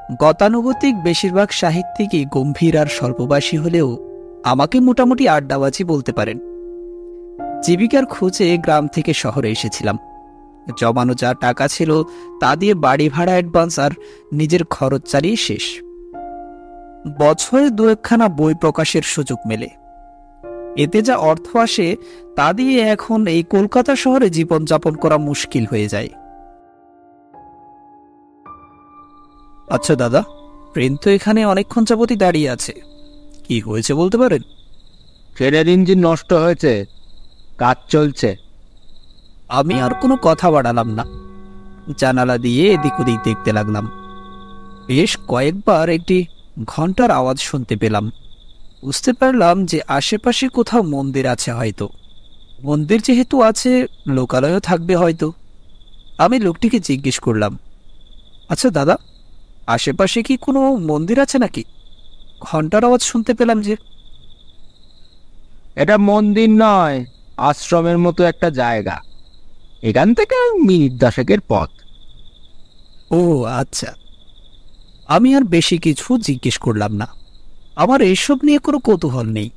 গতানুগতিক বেশিরভাগ সাহিত্যিকই গম্ভীর আর স্বল্পবাসী হলেও আমাকে মোটামুটি আড্ডাবাজি বলতে পারেন। জীবিকার খোঁজে গ্রাম থেকে শহরে এসেছিলাম। জমানো যা টাকা ছিল তা দিয়ে বাড়ি ভাড়া অ্যাডভান্স আর নিজের খরচ চালিয়ে শেষ। বছরে দু একখানা বই প্রকাশের সুযোগ মেলে, এতে যা অর্থ আসে তা দিয়ে এখন এই কলকাতা শহরে জীবনযাপন করা মুশকিল হয়ে যায়। আচ্ছা দাদা, ট্রেন তো এখানে অনেকক্ষণ যাবতই দাঁড়িয়ে আছে, কি হয়েছে বলতে পারেন? ট্রেনের ইঞ্জিন নষ্ট হয়েছে, কাজ চলছে। আমি আর কোনো কথা বাড়ালাম না, জানালা দিয়ে এদিক ওদিক দেখতে লাগলাম। বেশ কয়েকবার একটি ঘন্টার আওয়াজ শুনতে পেলাম। বুঝতে পারলাম যে আশেপাশে কোথাও মন্দির আছে হয়তো। মন্দির যেহেতু আছে, লোকালয়ও থাকবে হয়তো। আমি লোকটিকে জিজ্ঞেস করলাম, আচ্ছা দাদা, আশেপাশে কি কোনো মন্দির আছে নাকি? ঘন্টার আওয়াজ শুনতে পেলাম যে। এটা মন্দির নয়, আশ্রমের মতো একটা জায়গা। এখান থেকে মিনিট 10 পথ। ও আচ্ছা। আমি আর বেশি কিছু জিজ্ঞেস করলাম না, আমার এসব নিয়ে কোনো কৌতূহল নেই।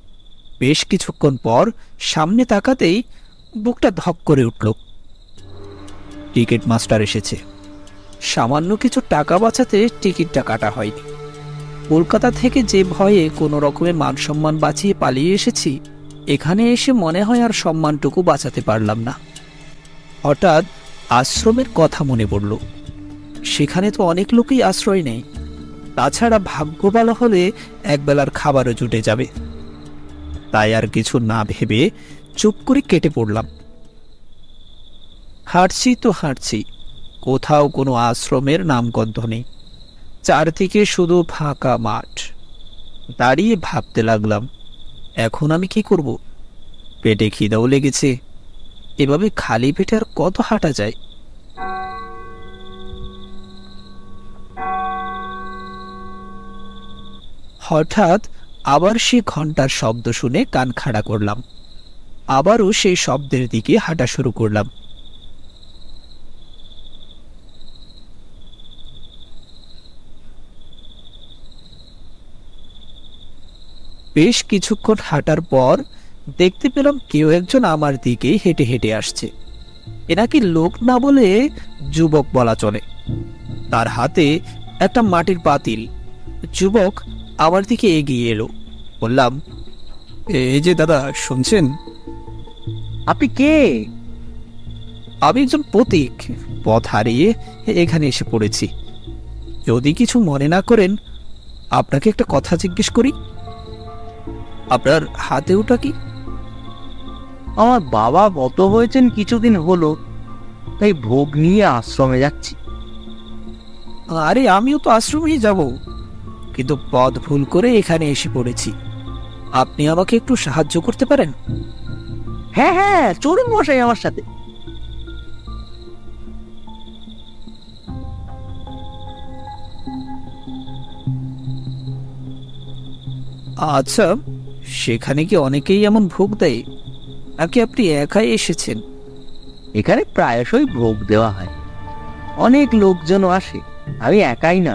বেশ কিছুক্ষণ পর সামনে তাকাতেই বুকটা ধক করে উঠল। টিকিট মাস্টার এসেছে। সামান্য কিছু টাকা বাঁচাতে টিকিটটা কাটা হয়নি। কলকাতা থেকে যে ভয়ে কোনো রকমের মান সম্মান বাঁচিয়ে পালিয়ে এসেছি, এখানে এসে মনে হয় আর সম্মানটুকু বাঁচাতে পারলাম না। হঠাৎ আশ্রমের কথা মনে পড়ল। সেখানে তো অনেক লোকই আশ্রয় নেই। তাছাড়া ভাগ্য ভালো হলে একবেলার খাবারও জুটে যাবে। তাই আর কিছু না ভেবে চুপ করে কেটে পড়লাম। হাঁটছি তো হাঁটছি, কোথাও কোনো আশ্রমের নামগন্ধ নেই। চারদিকে শুধু ফাঁকা মাঠ। দাঁড়িয়ে ভাবতে লাগলাম, এখন আমি কি করব? পেটে খিদাও লেগেছে, এভাবে খালি পেটে আর কত হাঁটা যায়? হঠাৎ আবার সে ঘন্টার শব্দ শুনে কান খাড়া করলাম। আবারও সেই শব্দের দিকে হাঁটা শুরু করলাম। বেশ কিছুক্ষণ হাঁটার পর দেখতে পেলাম কেউ একজন আমার দিকে হেঁটে হেঁটে আসছে। এনাকে লোক না বলে যুবক বলা চলে। তার হাতে একটা মাটির পাতিল। যুবক আমার দিকে এগিয়ে এলো। বললাম, এই যে দাদা, শুনছেন? আপনি কে? আমি একজন পথিক, পথ হারিয়ে এখানে এসে পড়েছি। যদি কিছু মনে না করেন, আপনাকে একটা কথা জিজ্ঞেস করি। আপনার হাতে ওটা কি? আমার বাবা গত হয়েছেন কিছুদিন হলো, তাই ভোগ নিয়ে আশ্রমে যাচ্ছি। আরে আমিও তো আশ্রমেই যাব, কিন্তু পথ ভুল করে এখানে এসে পড়েছি। আপনি আমাকে একটু সাহায্য করতে পারেন? হ্যাঁ হ্যাঁ, চলুন মশাই আমার সাথে। আচ্ছা, সেখানে কি অনেকেই এমন ভোগ দেয়, নাকি আপনি একাই এসেছেন? এখানে প্রায়শই ভোগ দেওয়া হয়, অনেক লোকজনও আসে, আমি একাই না।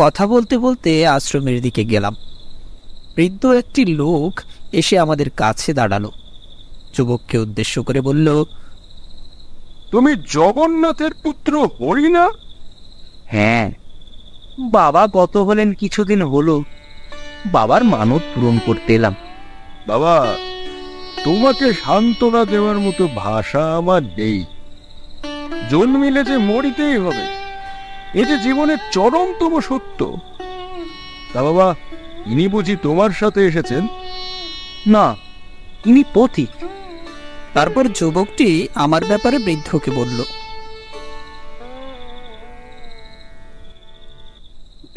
কথা বলতে বলতে আশ্রমের দিকে গেলাম। বৃদ্ধ একটি লোক এসে আমাদের কাছে দাঁড়ালো। যুবককে উদ্দেশ্য করে বলল, তুমি জগন্নাথের পুত্র হরি না? হ্যাঁ, বাবা গত হলেন কিছুদিন হলো, বাবার মানত পূরণ করতে এলাম। বাবা, তোমাকে সান্ত্বনা দেওয়ার মতো ভাষা আমার নেই। জন্মিলে যে মরিতেই হবে, এ যে জীবনের চরমতম সত্য। তা বাবা, ইনি বুঝি তোমার সাথে এসেছেন? না, ইনি পথিক। তারপর যুবকটি আমার ব্যাপারে বৃদ্ধকে বলল।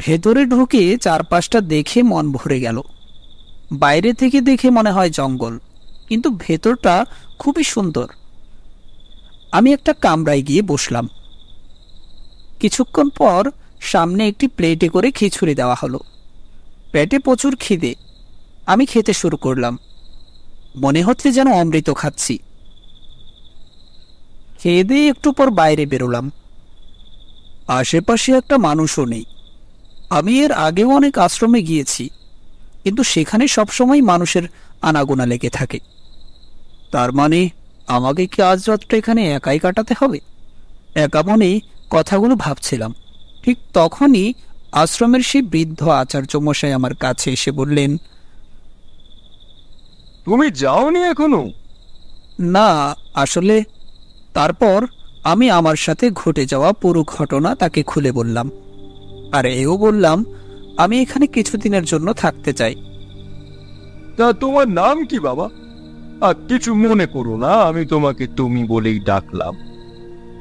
ভেতরে ঢুকে চারপাশটা দেখে মন ভরে গেল। বাইরে থেকে দেখে মনে হয় জঙ্গল, কিন্তু ভেতরটা খুবই সুন্দর। আমি একটা কামরায় গিয়ে বসলাম। কিছুক্ষণ পর সামনে একটি প্লেটে করে খিচুড়ি দেওয়া হলো। পেটে প্রচুর খিদে। আমি খেতে শুরু করলাম। মনে হচ্ছে যেন অমৃত খাচ্ছি। খেয়ে দিয়ে একটু পর বাইরে বেরোলাম। আশেপাশে একটা মানুষও নেই। আমি এর আগেও অনেক আশ্রমে গিয়েছি, কিন্তু সেখানে সবসময় মানুষের আনাগোনা লেগে থাকে। তার মানে আমাকে কি আজ রাতটা এখানে একাই কাটাতে হবে? একা মনেই কথাগুলো ভাবছিলাম। ঠিক তখনই আশ্রমের সেই বৃদ্ধ আচার্য মশাই আমার কাছে এসে বললেন, তুমি যাওনি এখনো? না, আসলে। তারপর আমি আমার সাথে ঘটে যাওয়া পুরো ঘটনা তাকে খুলে বললাম, আর এও বললাম আমি এখানে কিছুদিনের জন্য থাকতে চাই। তা তোমার নাম কি বাবা? আর কিছু মনে করো না, আমি তোমাকে তুমি বলেই ডাকলাম।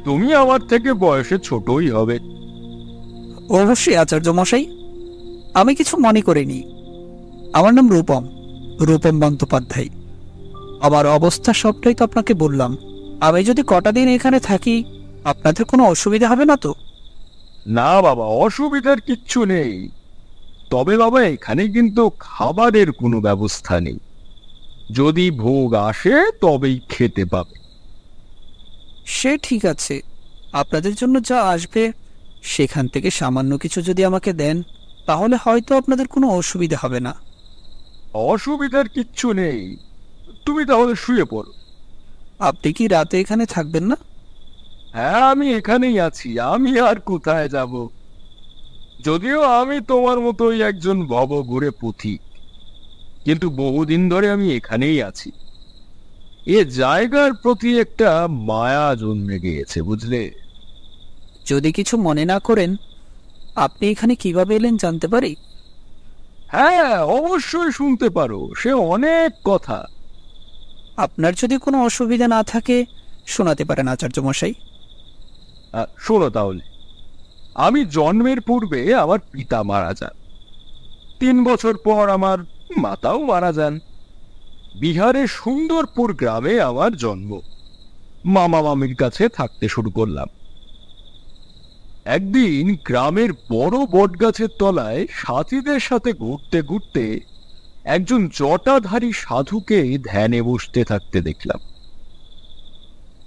তুমি আমার থেকে বয়সে ছোটই হবে। অবশ্যই আচার্য মশাই, আমি কিছু মনে করিনি। আমার নাম রূপম, রূপম বন্দ্যোপাধ্যায়। আমার অবস্থা সবটাই তো আপনাকে বললাম। আমি যদি কটা দিন এখানে থাকি, আপনাদের কোনো অসুবিধা হবে না তো? না বাবা, অসুবিধার কিচ্ছু নেই। তবে বাবা, এখানে কিন্তু খাবারের কোনো ব্যবস্থা নেই। যদি ভোগ আসে তবেই খেতে পাবে। সে ঠিক আছে, আপনাদের জন্য যা আসবে সেখান থেকে সামান্য কিছু যদি আমাকে দেন, তাহলে হয়তো আপনাদের কোনো অসুবিধা হবে না। অসুবিধার কিচ্ছু নেই, তুমি তাহলে শুয়ে পড়ো। আপনি কি রাতে এখানে থাকবেন না? হ্যাঁ, আমি এখানেই আছি, আমি আর কোথায় যাব। যদিও আমি তোমার মতোই একজন ভবঘুরে পথিক, কিন্তু বহুদিন ধরে আমি এখানেই আছি। এ জায়গার প্রতি একটা মায়া জন্মে গিয়েছে, বুঝলে? যদি কিছু মনে না করেন, আপনি এখানে কিভাবে এলেন জানতে পারি? হ্যাঁ, অবশ্যই শুনতে পারো, সে অনেক কথা। আপনার যদি কোনো অসুবিধা না থাকে শোনাতে পারেন আচার্য মশাই। শোনো তাহলে। আমি জন্মের পূর্বে আমার পিতা মারা যান। 3 বছর পর আমার মাতাও মারা যান। বিহারের সুন্দরপুর গ্রামে আমার জন্ম। মামা মামির কাছে থাকতে শুরু করলাম। একদিন গ্রামের বড় বটগাছের তলায় সাথীদের সাথে ঘুরতে ঘুরতে একজন জটাধারী সাধুকে ধ্যানে বসতে থাকতে দেখলাম।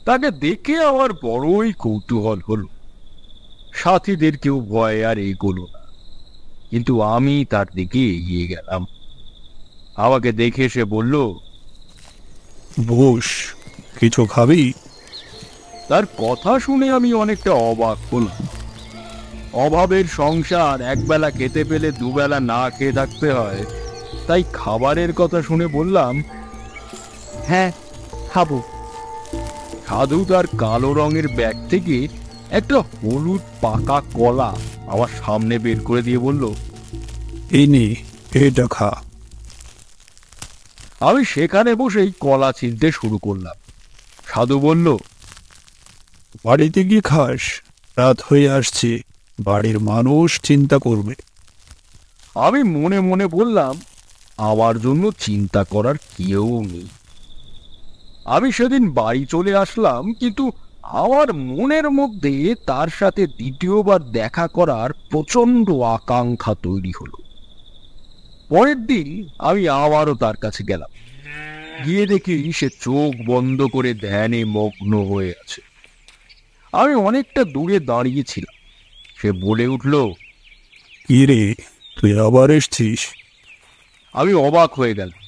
তাকে দেখে আমার বড়ই কৌতূহল হলো। সাথীদের কেউ ভয়ে আর এগোলো না, কিন্তু আমি তার দিকে এগিয়ে গেলাম। আমাকে দেখে সে বলল, বস, কিছু খাবি? তার কথা শুনে আমি অনেকটা অবাক হলাম। অভাবের সংসার, একবেলা খেতে পেলে দুবেলা না খেয়ে থাকতে হয়, তাই খাবারের কথা শুনে বললাম, হ্যাঁ, খাবো। সাধু তার কালো রঙের ব্যাগ থেকে একটা হলুদ পাকা কলা আমার সামনে বের করে দিয়ে বলল, এই নে, এটা খা। আমি সেখানে বসেই কলা ছিঁড়তে শুরু করলাম। সাধু বলল, বাড়িতে গিয়ে খাস, রাত হয়ে আসছে, বাড়ির মানুষ চিন্তা করবে। আমি মনে মনে বললাম, আমার জন্য চিন্তা করার কেউ নেই। আমি সেদিন বাড়ি চলে আসলাম, কিন্তু আমার মনের মধ্যে তার সাথে দ্বিতীয়বার দেখা করার প্রচন্ড আকাঙ্ক্ষা তৈরি হলো। পরের দিন আমি আবারও তার কাছে গেলাম। গিয়ে দেখি সে চোখ বন্ধ করে ধ্যানে মগ্ন হয়ে আছে। আমি অনেকটা দূরে দাঁড়িয়েছিলাম। সে বলে উঠল, কি রে, তুই আবার এসছিস? আমি অবাক হয়ে গেলাম।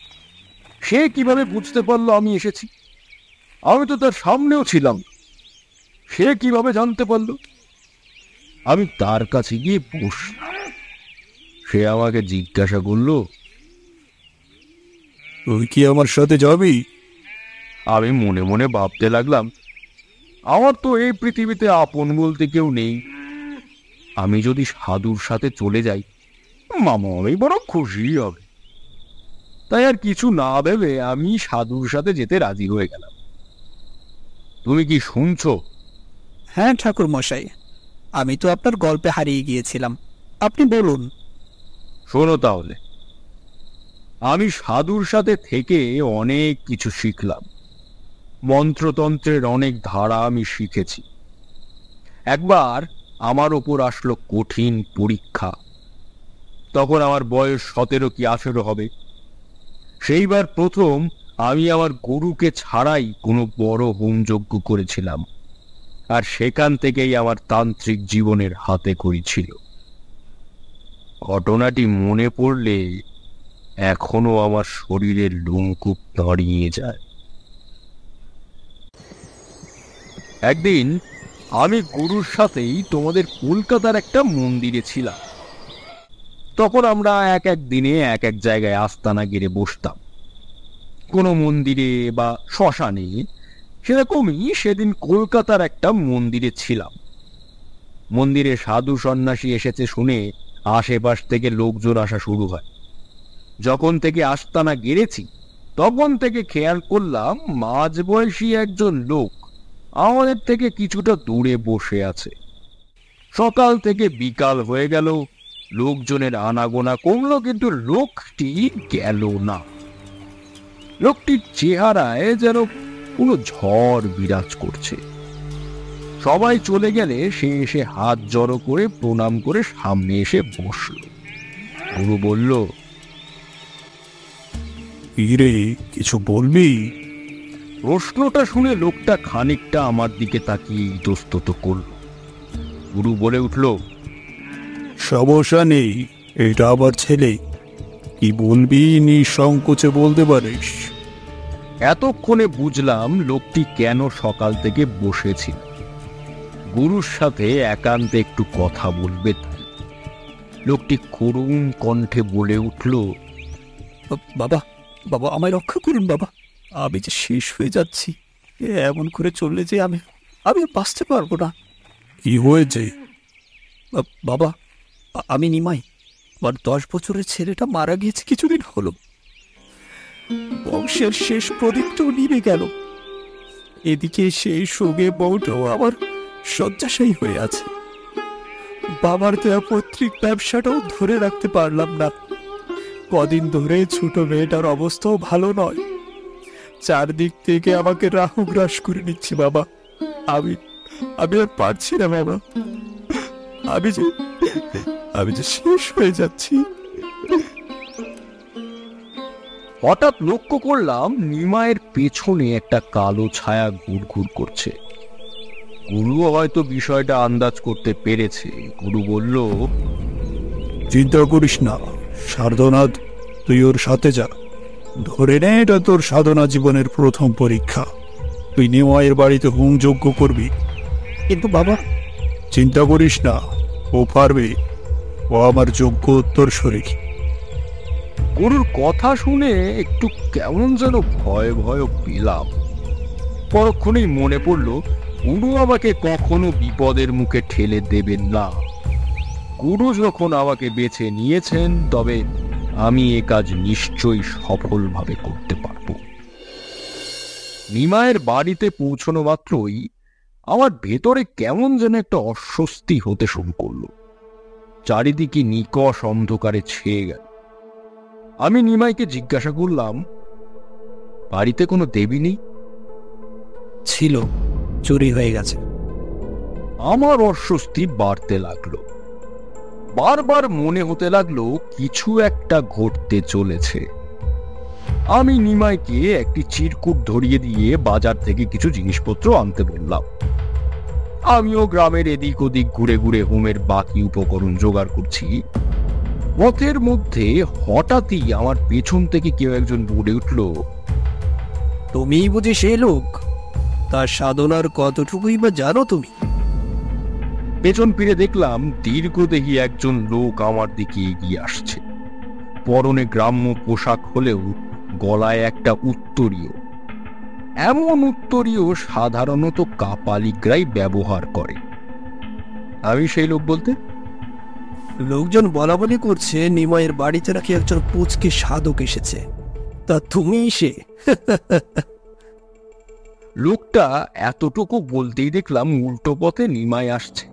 সে কিভাবে বুঝতে পারলো আমি এসেছি? আমি তো তার সামনেও ছিলাম। সে কিভাবে জানতে পারলো? আমি তার কাছে গিয়ে বসলাম। সে আমাকে জিজ্ঞাসা করলো, তুই কি আমার সাথে যাবি? আমি মনে মনে ভাবতে লাগলাম, আমার তো এই পৃথিবীতে আপন বলতে কেউ নেই। আমি যদি সাধুর সাথে চলে যাই, মামা আমি বড় খুশি হবে। তাই আর কিছু না ভেবে আমি সাধুর সাথে যেতে রাজি হয়ে গেলাম। তুমি কি শুনছো? হ্যাঁ ঠাকুর মশাই, আমি তো আপনার গল্পে হারিয়ে গিয়েছিলাম, আপনি বলুন। শোনো তাহলে। আমি সাধুর সাথে থেকে অনেক কিছু শিখলাম। মন্ত্রতন্ত্রের অনেক ধারা আমি শিখেছি। একবার আমার ওপর আসলো কঠিন পরীক্ষা। তখন আমার বয়স 17 কি 18 হবে। সেইবার প্রথম আমি আমার গুরুকে ছাড়াই কোনো বড় হোমযজ্ঞ করেছিলাম। আর সেখান থেকেই আমার তান্ত্রিক জীবনের হাতে খড়ি ছিল। ঘটনাটি মনে পড়লে এখনো আমার শরীরের লোমকূপ দাঁড়িয়ে যায়। একদিন আমি গুরুর সাথেই তোমাদের কলকাতার একটা মন্দিরে ছিলাম। তখন আমরা এক এক দিনে এক এক জায়গায় আস্তানা গেড়ে বসতাম, কোনো মন্দিরে বা শ্মশানে। সেরকমই সেদিন কলকাতার একটা মন্দিরে ছিলাম। মন্দিরে সাধু সন্ন্যাসী এসেছে শুনে আশেপাশ থেকে লোকজন আসা শুরু হয়। যখন থেকে আস্তানা গেড়েছি তখন থেকে খেয়াল করলাম মাঝবয়সী একজন লোক আমাদের থেকে কিছুটা দূরে বসে আছে। সকাল থেকে বিকাল হয়ে গেল, লোকজনের আনাগোনা কমলো, কিন্তু লোকটি গেল না। লোকটির চেহারায় যেন কোনো ঝড় বিরাজ করছে। সবাই চলে গেলে সে এসে হাত জড়ো করে প্রণাম করে সামনে এসে বসল। গুরু বলল, রে কিছু বলবি? প্রশ্নটা শুনে লোকটা খানিকটা আমার দিকে তাকিয়ে ইতস্তত করল। গুরু বলে উঠল, সমস্যা নেই, এটা আবার ছেলে, কি বলবি নিঃসংকোচে বলতে পারিস। এতক্ষণে বুঝলাম লোকটি কেন সকাল থেকে বসেছিল। গুরুর সাথে একান্তে একটু কথা বলবে তাই। লোকটি করুণ কণ্ঠে বলে উঠল, বাবা, বাবা আমায় রক্ষা করুন বাবা, আমি যে শেষ হয়ে যাচ্ছি। এমন করে চললে যে আমি আর বাঁচতে পারবো না। কি হয়েছে? বাবা, আমি নিমাই। আমার 10 বছরের ছেলেটা মারা গিয়েছে কিছুদিন হলো। বংশের শেষ প্রদীপটাও নিভে গেল। এদিকে সেই সঙ্গে বউটাও আমার শয্যাশায়ী হয়ে আছে। বাবার দেয়া পৈতৃক ব্যবসাটাও ধরে রাখতে পারলাম না। কদিন ধরে ছোট মেয়েটার অবস্থাও ভালো নয়। চারদিক থেকে আমাকে রাহু গ্রাস করে নিচ্ছে বাবা। আমি আর পারছি না বাবা। আমি যে শেষ হয়ে যাচ্ছি। হঠাৎ লক্ষ্য করলাম নিমায়ের পেছনে একটা কালো ছায়া ঘুরঘুর করছে। গুরুও হয়তো বিষয়টা আন্দাজ করতে পেরেছে। গুরু বলল, চিন্তা করিস না সারদনাথ, তুই ওর সাথে যা। ধরে নে এটা তোর সাধনা জীবনের প্রথম পরীক্ষা। তুই নিমায়ের বাড়িতে হোম যজ্ঞ করবি। কিন্তু বাবা, চিন্তা করিস না, ও পারবে। ও আমার যোগ্য উত্তরসূরি। গুরুর কথা শুনে একটু কেমন যেন ভয় ভয় পেলাম। পরক্ষণেই মনে পড়ল গুরু আমাকে কখনো বিপদের মুখে ঠেলে দেবেন না। গুরু যখন আমাকে বেছে নিয়েছেন তবে আমি এ কাজ নিশ্চয়ই সফলভাবে করতে পারব। নিমায়ের বাড়িতে পৌঁছানো মাত্রই আমার ভেতরে কেমন যেন একটা অস্বস্তি হতে শুরু করলো। চারিদিকে নিকষ অন্ধকারে ছেয়ে গেল। আমি নিমাইকে জিজ্ঞাসা করলাম, বাড়িতে কোনো দেবী নেই? ছিল, চুরি হয়ে গেছে। আমার অস্বস্তি বাড়তে লাগলো। বারবার মনে হতে লাগলো কিছু একটা ঘটতে চলেছে। আমি নিমাইকে একটি চিরকুট ধরিয়ে দিয়ে বাজার থেকে কিছু জিনিসপত্র আনতে বললাম। আমিও গ্রামের এদিক ওদিক ঘুরে ঘুরে হোমের বাকি উপকরণ জোগাড় করছি। পথের মধ্যে হঠাৎই আমার পেছন থেকে কেউ একজন বলে উঠল, তুমিই বুঝি সে লোক? তার সাধনার কতটুকুই বা জানো তুমি? পেছন ফিরে দেখলাম দীর্ঘদেহী একজন লোক আমার দিকে এগিয়ে আসছে। পরনে গ্রাম্য পোশাক হলেও গলায় একটা উত্তরীয়। এমন উত্তরীয় সাধারণত কাপালিকরাই ব্যবহার করে। আমি সেই লোক বলতে? লোকজন বলা বলি করছে নিমাইয়ের বাড়িতে নাকি একজন পুচকে সাধক এসেছে। তা তুমিই সে? লোকটা এতটুকু বলতেই দেখলাম উল্টো পথে নিমাই আসছে।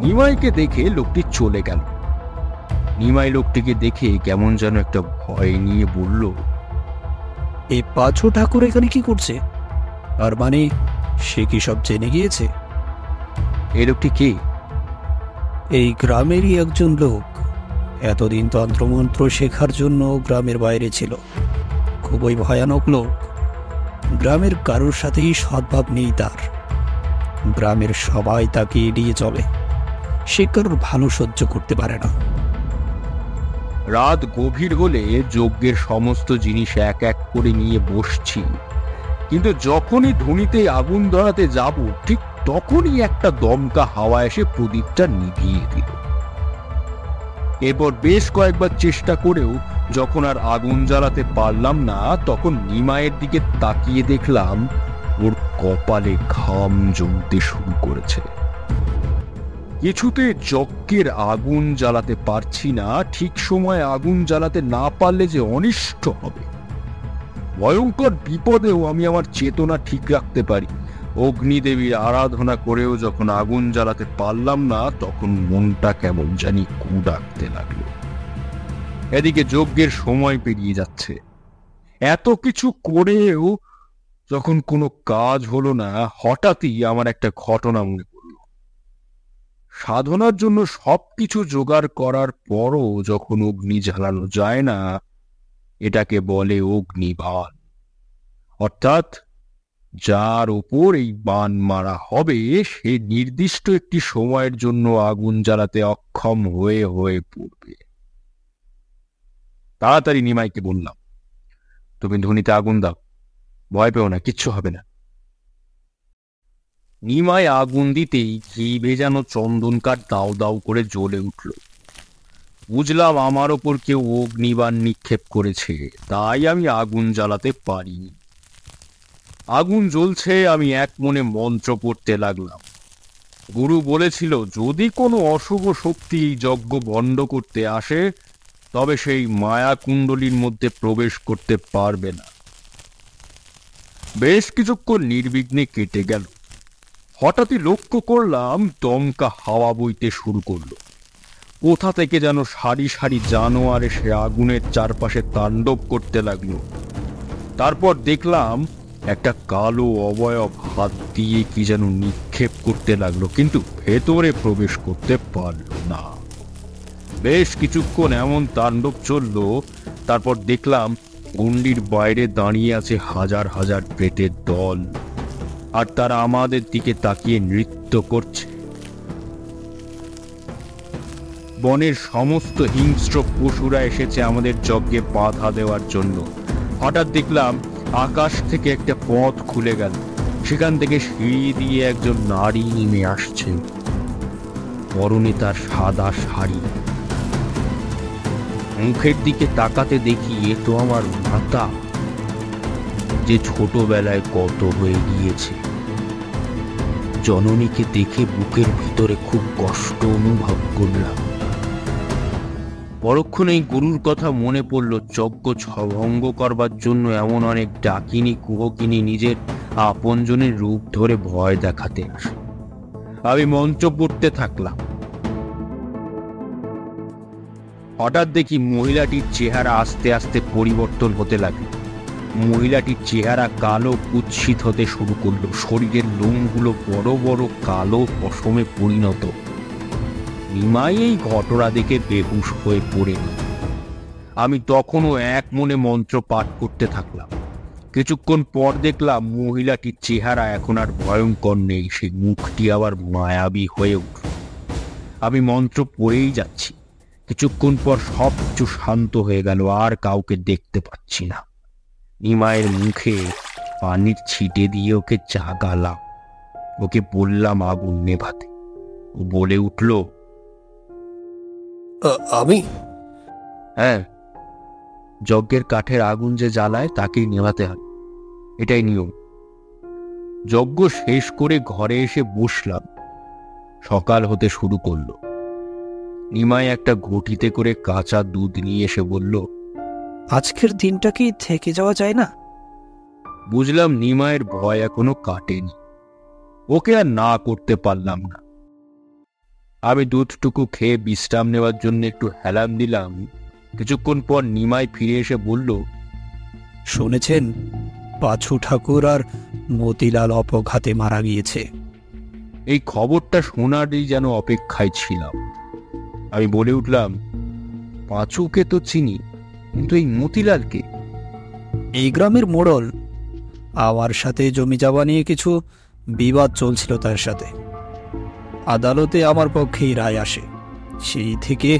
নিমাইকে দেখে লোকটি চলে গেল। নিমাই লোকটিকে দেখে কেমন যেন একটা ভয় নিয়ে বলল, এই পাঁচু ঠাকুর এখানে কি করছে? আর মানে সে কি সব জেনে গিয়েছে? এই লোকটি কে? এই গ্রামেরই একজন লোক। এতদিন তন্ত্রমন্ত্র শেখার জন্য গ্রামের বাইরে ছিল। খুবই ভয়ানক লোক। গ্রামের কারোর সাথেই সদ্ভাব নেই তার। গ্রামের সবাই তাকে এড়িয়ে চলে। সে কারোর ভালো সহ্য করতে পারে না। রাত গভীর হলে যজ্ঞের সমস্ত জিনিস এক এক করে নিয়ে বসছি, কিন্তু যখনই ধুনিতে আগুন ধরাতে যাব ঠিক তখনই একটা দমকা হাওয়া এসে প্রদীপটা নিভিয়ে দিল। এরপর বেশ কয়েকবার চেষ্টা করেও যখন আর আগুন জ্বালাতে পারলাম না, তখন নিমাইয়ের দিকে তাকিয়ে দেখলাম ওর কপালে ঘাম জমতে শুরু করেছে। কিছুতে যজ্ঞের আগুন জ্বালাতে পারছি না, ঠিক সময় আগুন জ্বালাতে না পারলে যে অনিষ্ট হবে। ভয়ঙ্কর বিপদেও আমি আমার চেতনা ঠিক রাখতে পারি। অগ্নিদেবীর আরাধনা করেও যখন আগুন জ্বালাতে পারলাম না, তখন মনটা কেমন জানি কু ডাকতে লাগলো। এদিকে যজ্ঞের সময় পেরিয়ে যাচ্ছে। এত কিছু করেও যখন কোনো কাজ হলো না, হঠাৎই আমার একটা ঘটনা মনে পড়ল। সাধনার জন্য সবকিছু জোগাড় করার পরও যখন অগ্নি জ্বালানো যায় না, এটাকে বলে অগ্নিবাণ। অর্থাৎ যার উপর এই বাণ মারা হবে সে নির্দিষ্ট একটি সময়ের জন্য আগুন জ্বালাতে অক্ষম হয়ে হয়ে পড়বে। তাড়াতাড়ি নিমাইকে বললাম, তুমি ধুনিতে আগুন দাও, ভয় পেও না, কিচ্ছু হবে না। নিমাই আগুন দিতেই ঘি ভেজানো চন্দন কাঠ দাও দাও করে জ্বলে উঠল। বুঝলাম আমার ওপর কেউ অগ্নিবাণ নিক্ষেপ করেছে, তাই আমি আগুন জ্বালাতে পারিনি। আগুন জ্বলছে, আমি এক মনে মন্ত্র পড়তে লাগলাম। গুরু বলেছিল, যদি কোনো অশুভ শক্তি এই যজ্ঞ বন্ধ করতে আসে তবে সেই মায়া কুণ্ডলীর মধ্যে প্রবেশ করতে পারবে না। বেশ কিছুক্ষণ নির্বিঘ্নে কেটে গেল। হঠাৎই লক্ষ্য করলাম দমকা হাওয়া বইতে শুরু করলো। কোথা থেকে যেন সারি সারি জানোয়ার এসে আগুনের চারপাশে তাণ্ডব করতে লাগলো। তারপর দেখলাম একটা কালো অবয়ব হাত দিয়ে কি যেন নিক্ষেপ করতে লাগলো, কিন্তু ভেতরে প্রবেশ করতে পারল না। বেশ কিছুক্ষণ এমন তাণ্ডব চলল। তারপর দেখলাম গণ্ডির বাইরে দাঁড়িয়ে আছে হাজার হাজার প্রেতের দল, আর তারা আমাদের দিকে তাকিয়ে নৃত্য করছে। বনের সমস্ত হিংস্র পশুরা এসেছে আমাদের যজ্ঞে বাধা দেওয়ার জন্য। হঠাৎ দেখলাম আকাশ থেকে একটা পথ খুলে গেল, সেখান থেকে সিঁড়ি দিয়ে একজন নারী নেমে আসছে। পরনে তার সাদা শাড়ি। মুখের দিকে তাকাতে দেখি এ তো আমার মাতা, যে ছোটবেলায় কত হয়ে গিয়েছে। জননীকে দেখে বুকের ভিতরে খুব কষ্ট অনুভব করলাম। পরক্ষণেই গুরুর কথা মনে পড়ল, যজ্ঞ ভঙ্গ করবার জন্য এমন অনেক ডাকিনী কুহকিনী নিজের আপনজনের রূপ ধরে ভয় দেখাতে আসে। আমি মন্ত্র পড়তে থাকলাম। হঠাৎ দেখি মহিলাটির চেহারা আস্তে আস্তে পরিবর্তন হতে লাগলো। মহিলাটির চেহারা কালো কুৎসিত হতে শুরু করলো। শরীরের লোমগুলো বড় বড় কালো পশমে পরিণত। নিমাই এই ঘটনা দেখে বেহুশ হয়ে পড়ে গেল। আমি তখনও এক মনে মন্ত্র পাঠ করতে থাকলাম। কিছুক্ষণ পর দেখলাম মহিলাটির চেহারা এখন আর ভয়ঙ্কর নেই, সেই মুখটি আবার মায়াবী হয়ে উঠল। আমি মন্ত্র পড়েই যাচ্ছি। কিছুক্ষণ পর সব কিছু শান্ত হয়ে গেল, আর কাউকে দেখতে পাচ্ছি না। নিমাইয়ের মুখে পানির ছিটে দিয়ে ওকে জাগালাম। ওকে বললাম আগুন নেভাতে। ও বলে উঠল, আমি? হ্যাঁ, যজ্ঞের কাঠের আগুন যে জ্বালায় তাকেই নেভাতে হয়, এটাই নিয়ম। যজ্ঞ শেষ করে ঘরে এসে বসলাম। সকাল হতে শুরু করলো। নিমাই একটা ঘটিতে করে কাঁচা দুধ নিয়ে এসে বলল, আজকের দিনটা কি থেকে যাওয়া যায় না? বুঝলাম নিমাইয়ের ভয় এখনো কাটেনি। ওকে আর না করতে পারলাম না। আমি দুধটুকু খেয়ে বিশ্রাম নেওয়ার জন্য একটু হেলাম দিলাম। কিছুক্ষণ পর নিমাই ফিরে এসে বলল, শুনেছেন পাঁচু ঠাকুর আর মতিলাল অপঘাতে মারা গিয়েছে। এই খবরটা শোনারই যেন অপেক্ষায় ছিলাম। আমি বলে উঠলাম, পাঁচুকে তো চিনি, কিন্তু এই মতিলালকে? এই গ্রামের মোড়ল। আমার সাথে জমি জমা নিয়ে কিছু বিবাদ চলছিল তার সাথে। আদালতে আমার পক্ষেই রায় আসে। সেই থেকে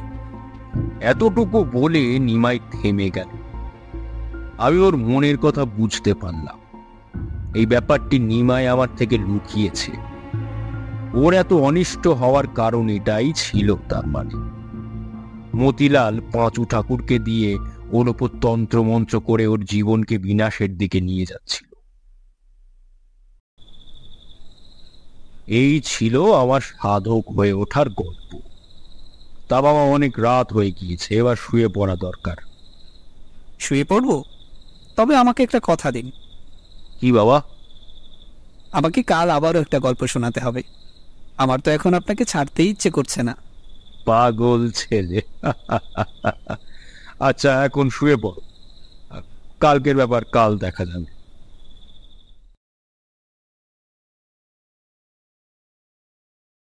এতটুকু বলে নিমাই থেমে গেল। আমি ওর মনের কথা বুঝতে পারলাম। এই ব্যাপারটি নিমাই আমার থেকে লুকিয়েছে। ওর এত অনিষ্ট হওয়ার কারণ এটাই ছিল। তার মানে মতিলাল পাঁচু ঠাকুরকে দিয়ে ওর ওপর তন্ত্রমন্ত্র করে ওর জীবনকে বিনাশের দিকে নিয়ে যাচ্ছিল। এই ছিল আমার সাধক হয়ে ওঠার গল্প। তা বাবা, অনেক রাত হয়ে গিয়েছে, এবার শুয়ে পড়া দরকার। শুয়ে পড়ব? তবে আমাকে একটা কথা দিন। কি বাবা? আমাকে কাল আবারও একটা গল্প শোনাতে হবে। আমার তো এখন আপনাকে ছাড়তেই ইচ্ছে করছে না। পাগল ছেলে। আচ্ছা, এখন শুয়ে পড়ো, কালকের ব্যাপার কাল দেখা যাবে।